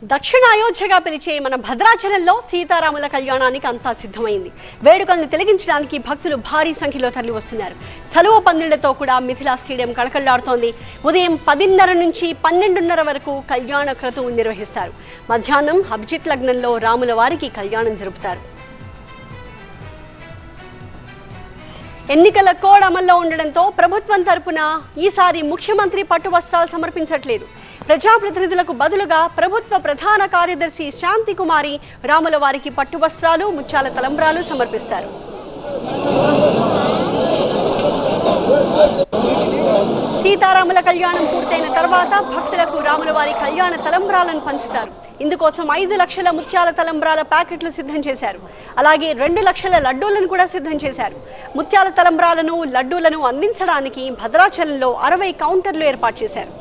దక్షిణ అయోధ్యగా పిలిచే మన భద్రాచలంలో సీతారాముల కళ్యాణానికి అంతా సిద్ధమైంది. వేడుకలను తిలకించడానికి భక్తులు భారీ సంఖ్యలో తరలి వస్తున్నారు. చలువ పందిళ్లతో కూడా మిథిలా స్టేడియం కళకళలాడుతోంది. ఉదయం 10:30 నుంచి 12:30 వరకు కళ్యాణ క్రతువు నిర్వహిస్తారు. మధ్యాహ్నం అభిజిత్ లగ్నంలో రాముల వారికి కళ్యాణం జరుపుతారు. ఎన్నికల కోడ్ అమల్లో ఉండడంతో ప్రభుత్వం తరపున ఈసారి ముఖ్యమంత్రి పట్టు వస్త్రాలు సమర్పించట్లేదు. ప్రజాప్రతినిధులకు బదులుగా ప్రభుత్వ ప్రధాన కార్యదర్శి శాంతి కుమారి రాముల వారికి పట్టు వస్త్రాలు, ముత్యాల తలంబ్రాలు సమర్పిస్తారు. సీతారాముల కళ్యాణం పూర్తయిన తర్వాత భక్తులకు రాముల వారి కళ్యాణ తలంబ్రాలను పంచుతారు. ఇందుకోసం 5 లక్షల ముత్యాల తలంబ్రాల ప్యాకెట్లు సిద్ధం చేశారు. అలాగే 2 లక్షల లడ్డూలను కూడా సిద్ధం చేశారు. ముత్యాల తలంబ్రాలను, లడ్డూలను అందించడానికి భద్రాచలంలో 60 కౌంటర్లు ఏర్పాటు చేశారు.